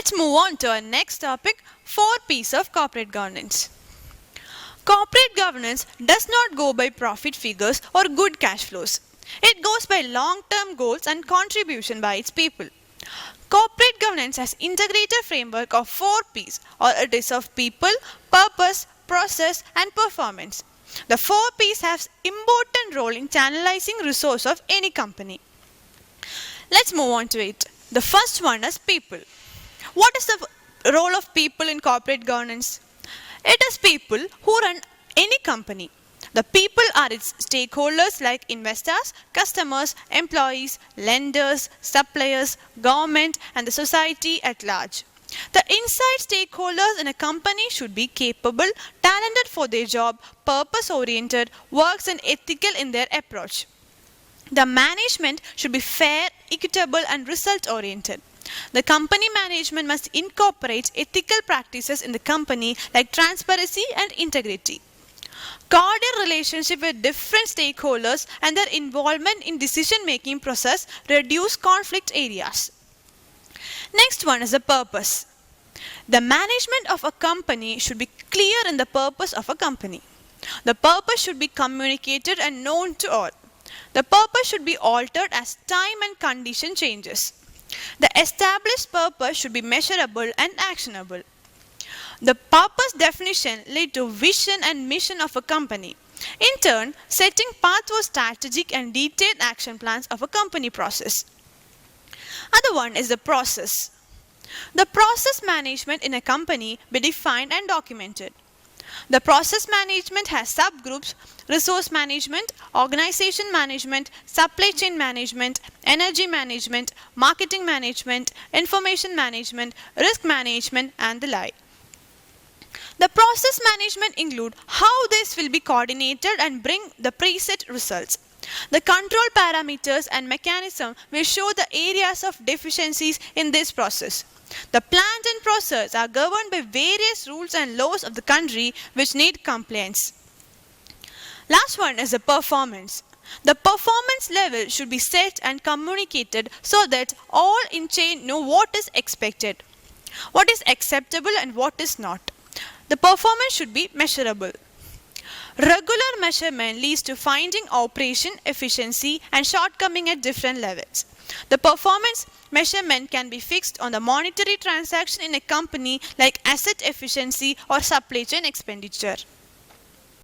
Let's move on to our next topic, 4Ps of corporate governance. Corporate governance does not go by profit figures or good cash flows. It goes by long-term goals and contribution by its people. Corporate governance has integrated framework of 4Ps, or it is of people, purpose, process and performance. The 4Ps have important role in channelizing resource of any company. Let's move on to it. The first one is people. What is the role of people in corporate governance? It is people who run any company. The people are its stakeholders like investors, customers, employees, lenders, suppliers, government and the society at large. The inside stakeholders in a company should be capable, talented for their job, purpose-oriented, works and ethical in their approach. The management should be fair, equitable and result-oriented. The company management must incorporate ethical practices in the company like transparency and integrity. Cordial relationship with different stakeholders and their involvement in decision-making process reduce conflict areas. Next one is the purpose. The management of a company should be clear in the purpose of a company. The purpose should be communicated and known to all. The purpose should be altered as time and condition changes. The established purpose should be measurable and actionable. The purpose definition leads to vision and mission of a company. In turn, setting path for strategic and detailed action plans of a company process. Other one is the process. The process management in a company be defined and documented. The process management has subgroups: resource management, organization management, supply chain management, energy management, marketing management, information management, risk management and the like. The process management include how this will be coordinated and bring the preset results. The control parameters and mechanism will show the areas of deficiencies in this process. The plant and process are governed by various rules and laws of the country which need compliance. Last one is the performance. The performance level should be set and communicated so that all in chain know what is expected, what is acceptable and what is not. The performance should be measurable. Regular measurement leads to finding operation efficiency and shortcoming at different levels. The performance measurement can be fixed on the monetary transaction in a company like asset efficiency or supply chain expenditure.